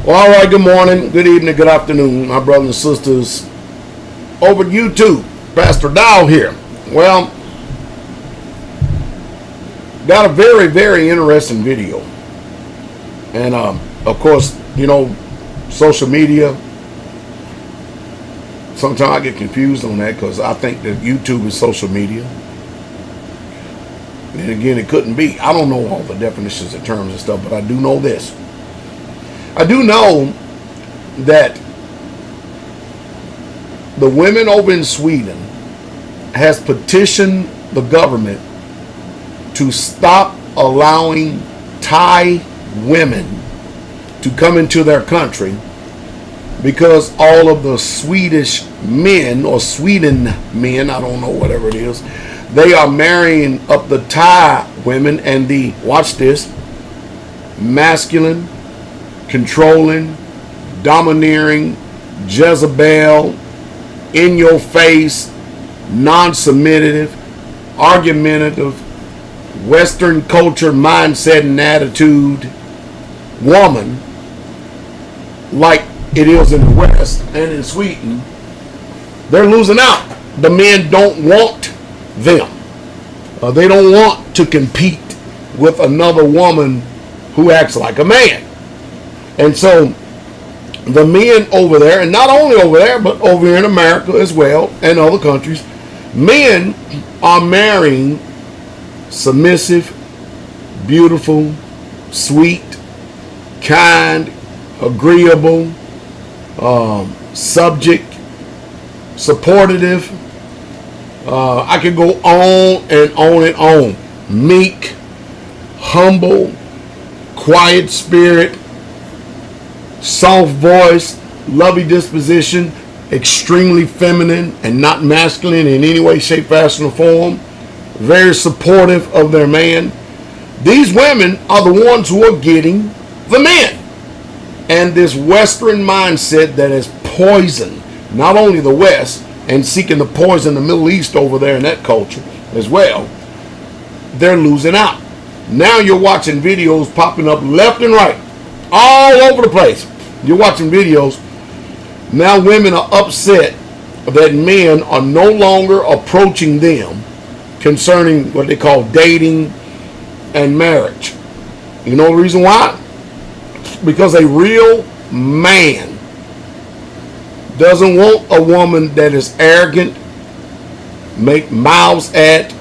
Well, all right, good morning, good evening, good afternoon, my brothers and sisters over at YouTube. Pastor Dowell here. Well, got a very, very interesting video. And, of course, you know, social media, sometimes I get confused on that because I think that YouTube is social media. And again, it couldn't be. I don't know all the definitions and terms and stuff, but I do know this. I do know that the women over in Sweden has petitioned the government to stop allowing Thai women to come into their country because all of the Swedish men or Sweden men, I don't know, whatever it is, they are marrying up the Thai women and the, watch this, masculine, controlling, domineering, Jezebel, in your face, non-submissive, argumentative, Western culture mindset and attitude woman, like it is in the West and in Sweden. They're losing out. The men don't want them. They don't want to compete with another woman who acts like a man. And so the men over there, and not only over there, but over here in America as well, and other countries, men are marrying submissive, beautiful, sweet, kind, agreeable, subject, supportive. I could go on and on and on. Meek, humble, quiet spirit, soft voice, lovely disposition, extremely feminine and not masculine in any way, shape, fashion, or form. Very supportive of their man. These women are the ones who are getting the men. And this Western mindset that has poisoned not only the West and seeking to poison the Middle East over there in that culture as well, they're losing out. Now you're watching videos popping up left and right, all over the place. You're watching videos. Now women are upset that men are no longer approaching them concerning what they call dating and marriage. You know the reason why? Because a real man doesn't want a woman that is arrogant, make mouths at,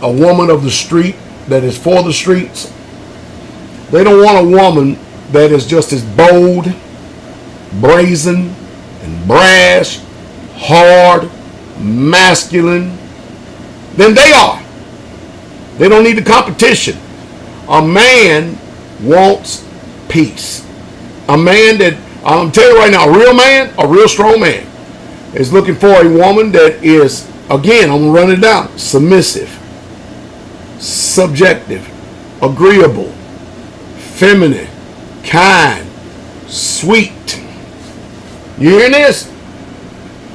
a woman of the street that is for the streets. They don't want a woman that is just as bold, brazen, and brash, hard, masculine than they are. They don't need the competition. A man wants peace. A man that, I'm telling you right now, a real man, a real strong man, is looking for a woman that is, again, I'm going to run it down, submissive, subjective, agreeable, feminine, kind, sweet. You hearing this?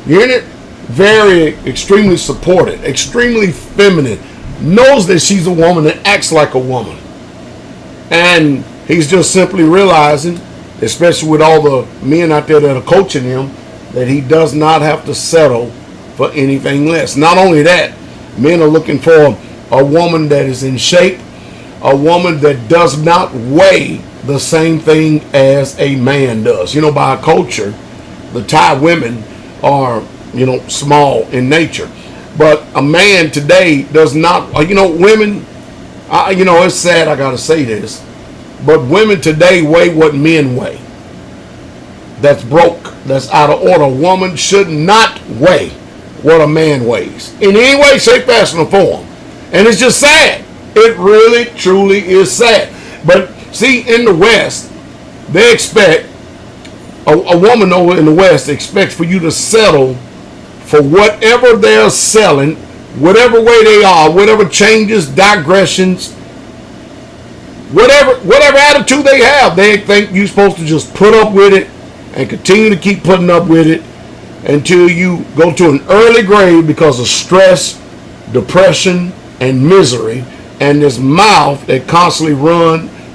You hearing it? Very, extremely supportive, extremely feminine, knows that she's a woman that acts like a woman. And he's just simply realizing, especially with all the men out there that are coaching him, that he does not have to settle for anything less. Not only that, men are looking for a woman that is in shape, a woman that does not weigh the same thing as a man does. You know, by our culture, the Thai women are, you know, small in nature. But a man today does not, you know, women, you know, it's sad I got to say this, but women today weigh what men weigh. That's broke. That's out of order. A woman should not weigh what a man weighs in any way, shape, fashion, or form. And it's just sad. It really, truly is sad. But see, in the West, they expect, a woman over in the West expects for you to settle for whatever they're selling, whatever way they are, whatever changes, digressions, whatever attitude they have. They think you're supposed to just put up with it and continue to keep putting up with it until you go to an early grave because of stress, depression, and misery, and this mouth that constantly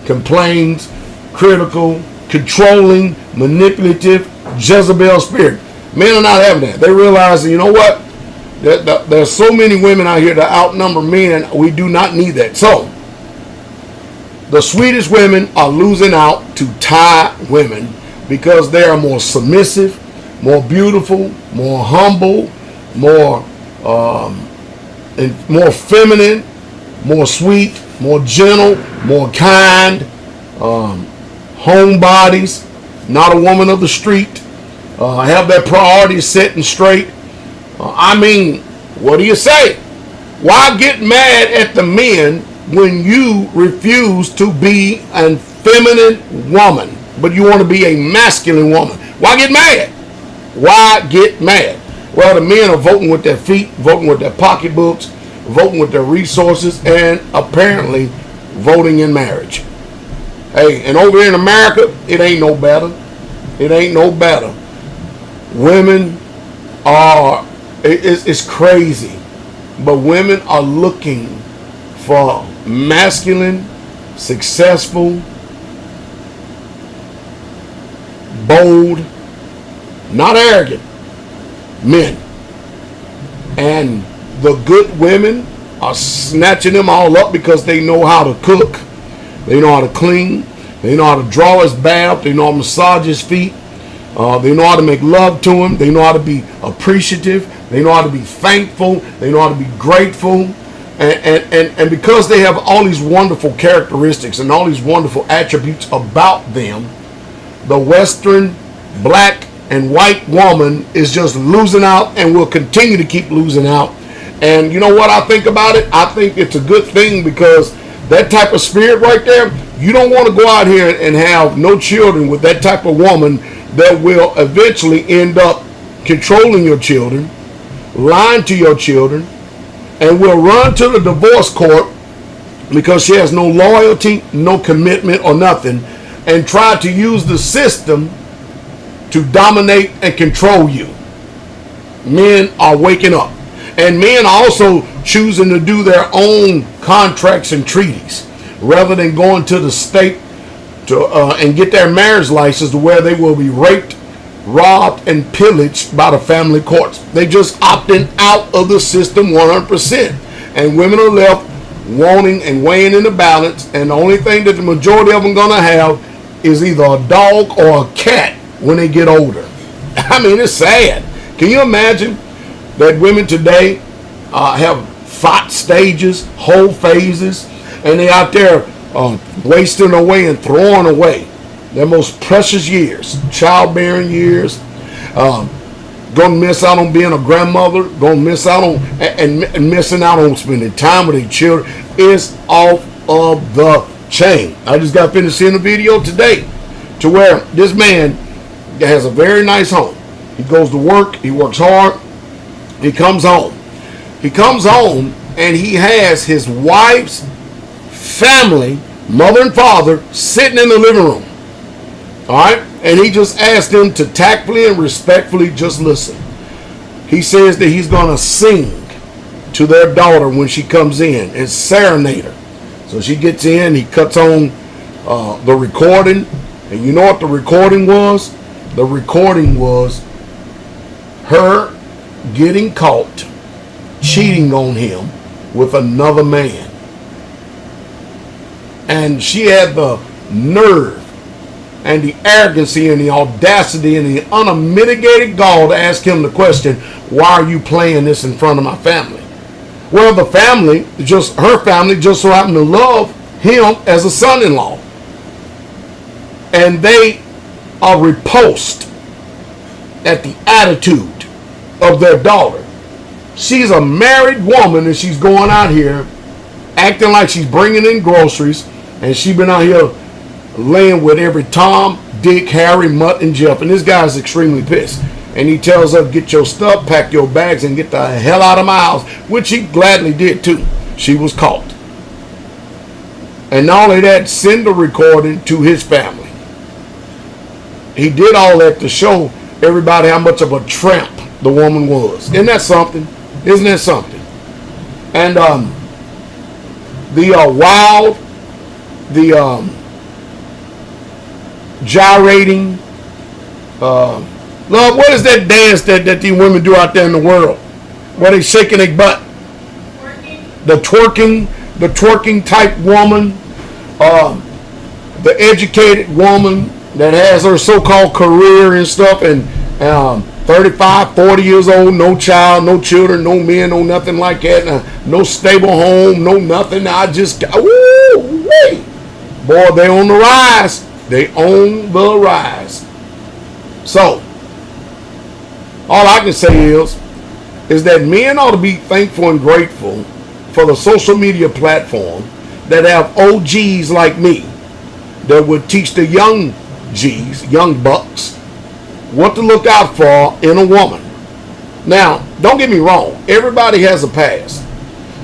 complains, critical, controlling, manipulative Jezebel spirit. Men are not having that. They realize that, you know what? There's so many women out here that outnumber men. We do not need that. So, the Swedish women are losing out to Thai women because they are more submissive, more beautiful, more humble, more feminine, more sweet, more gentle, more kind, homebodies, not a woman of the street, have their priorities set and straight. I mean, what do you say? Why get mad at the men when you refuse to be a feminine woman, but you want to be a masculine woman? Why get mad? Why get mad? Well, the men are voting with their feet, voting with their pocketbooks, voting with their resources, and apparently voting in marriage. Hey, and over here in America, it ain't no better. It ain't no better. Women are, it's crazy, but women are looking for masculine, successful, bold, not arrogant men. And the good women are snatching them all up because they know how to cook, they know how to clean, they know how to draw his bath, they know how to massage his feet, they know how to make love to him, they know how to be appreciative, they know how to be thankful, they know how to be grateful. And because they have all these wonderful characteristics and all these wonderful attributes about them, the Western black and white woman is just losing out and will continue to keep losing out. And you know what I think about it? I think it's a good thing, because that type of spirit right there, you don't want to go out here and have no children with that type of woman that will eventually end up controlling your children, lying to your children, and will run to the divorce court because she has no loyalty, no commitment, or nothing, and try to use the system to dominate and control you. Men are waking up. And men are also choosing to do their own contracts and treaties rather than going to the state to and get their marriage license, to where they will be raped, robbed, and pillaged by the family courts. They just opting out of the system 100%. And women are left wanting and weighing in the balance, and the only thing that the majority of them going to have is either a dog or a cat when they get older. I mean, it's sad. Can you imagine that women today have thought stages, whole phases, and they out there wasting away and throwing away their most precious years, childbearing years, going to miss out on being a grandmother, going to miss out on and missing out on spending time with their children. Is off of the chain. I just got finished seeing a video today to where this man has a very nice home. He goes to work, he works hard, he comes home. He comes home and he has his wife's family, mother and father, sitting in the living room. All right? And he just asked them to tactfully and respectfully just listen. He says that he's going to sing to their daughter when she comes in and serenade her. So she gets in, he cuts on the recording. And you know what the recording was? The recording was her getting caught cheating on him with another man. And she had the nerve and the arrogancy and the audacity and the unmitigated gall to ask him the question, why are you playing this in front of my family? Well, the family, her family just so happened to love him as a son-in-law. And they are repulsed at the attitude of their daughter. She's a married woman and she's going out here acting like she's bringing in groceries, and she's been out here laying with every Tom, Dick, Harry, Mutt, and Jeff. And this guy's extremely pissed. And he tells her, get your stuff, pack your bags, and get the hell out of my house, which he gladly did too. She was caught. And not only that, send the recording to his family. He did all that to show everybody how much of a tramp the woman was. Isn't that something? Isn't that something? And gyrating. Love, what is that dance that these women do out there in the world? Where they shaking their butt? Twerking. The twerking type woman. The educated woman that has her so-called career and stuff, and 35, 40 years old, no child, no children, no men, no nothing like that, no stable home, no nothing. I just, woo, wait. Boy, they on the rise. They on the rise. So, all I can say is that men ought to be thankful and grateful for the social media platform that have OGs like me that would teach the young G's, young bucks, what to look out for in a woman. Now, don't get me wrong. Everybody has a past.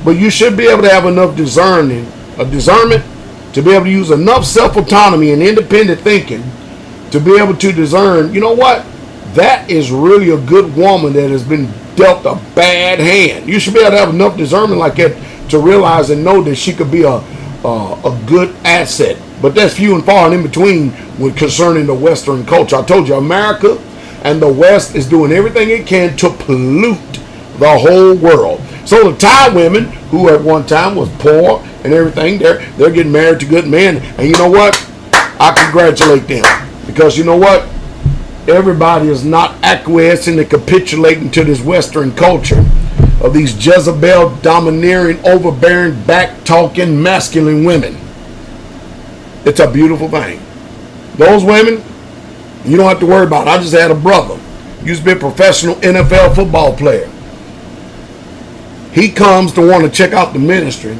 But you should be able to have enough discernment to be able to use enough self-autonomy and independent thinking to be able to discern, you know what? That is really a good woman that has been dealt a bad hand. You should be able to have enough discernment like that to realize and know that she could be a good asset. But that's few and far and in between when concerning the Western culture. I told you, America and the West is doing everything it can to pollute the whole world. So the Thai women, who at one time was poor and everything, they're getting married to good men. And you know what? I congratulate them. Because you know what? Everybody is not acquiescing and capitulating to this Western culture of these Jezebel, domineering, overbearing, back-talking, masculine women. It's a beautiful thing. Those women, you don't have to worry about it. I just had a brother. Used to be a professional NFL football player. He comes to want to check out the ministry.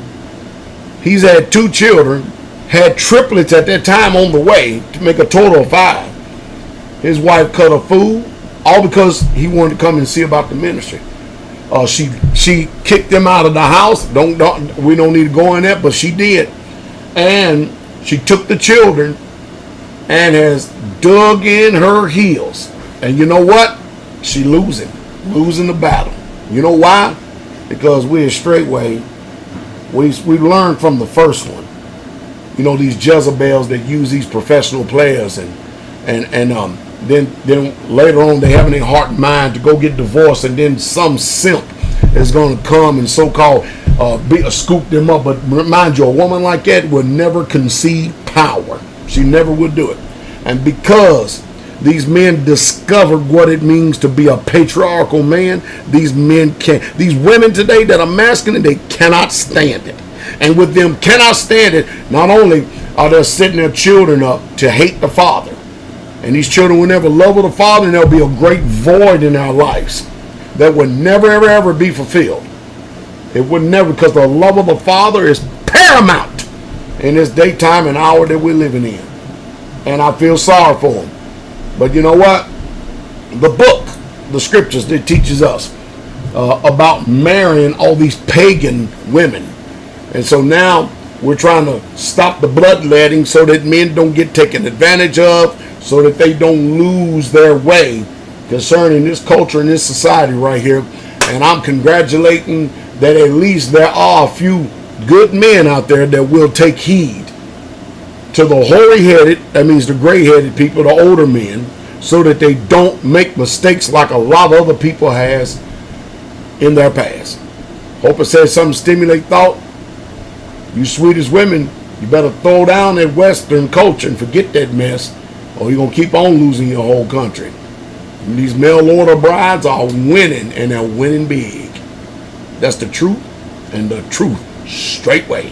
He's had 2 children, had triplets at that time on the way to make a total of 5. His wife cut a fool, all because he wanted to come and see about the ministry. She kicked him out of the house. We don't need to go in that, but she did. And she took the children and has dug in her heels. And you know what? She losing the battle. You know why? Because we're straightway. We learned from the first one. You know, these Jezebels that use these professional players and then later on they have in their heart and mind to go get divorced, and then some simp is going to come and so-called scoop them up. But mind you, a woman like that would never concede power. She never would do it. And because these men discovered what it means to be a patriarchal man, these women today that are masculine, they cannot stand it. And with them cannot stand it, not only are they setting their children up to hate the father, and these children will never love the father, and there'll be a great void in our lives that would never, ever, ever be fulfilled. It would never, because the love of the father is paramount in this daytime and hour that we're living in. And I feel sorry for them. But you know what? The book, the scriptures, that teaches us about marrying all these pagan women. And so now we're trying to stop the bloodletting so that men don't get taken advantage of, so that they don't lose their way concerning this culture and this society right here. And I'm congratulating that at least there are a few good men out there that will take heed to the hoary-headed, that means the gray-headed people, the older men, so that they don't make mistakes like a lot of other people has in their past. Hope it says something to stimulate thought. You Swedish women, you better throw down that Western culture and forget that mess, or you're going to keep on losing your whole country. And these mail order brides are winning, and they're winning big. That's the truth, and the truth straightway.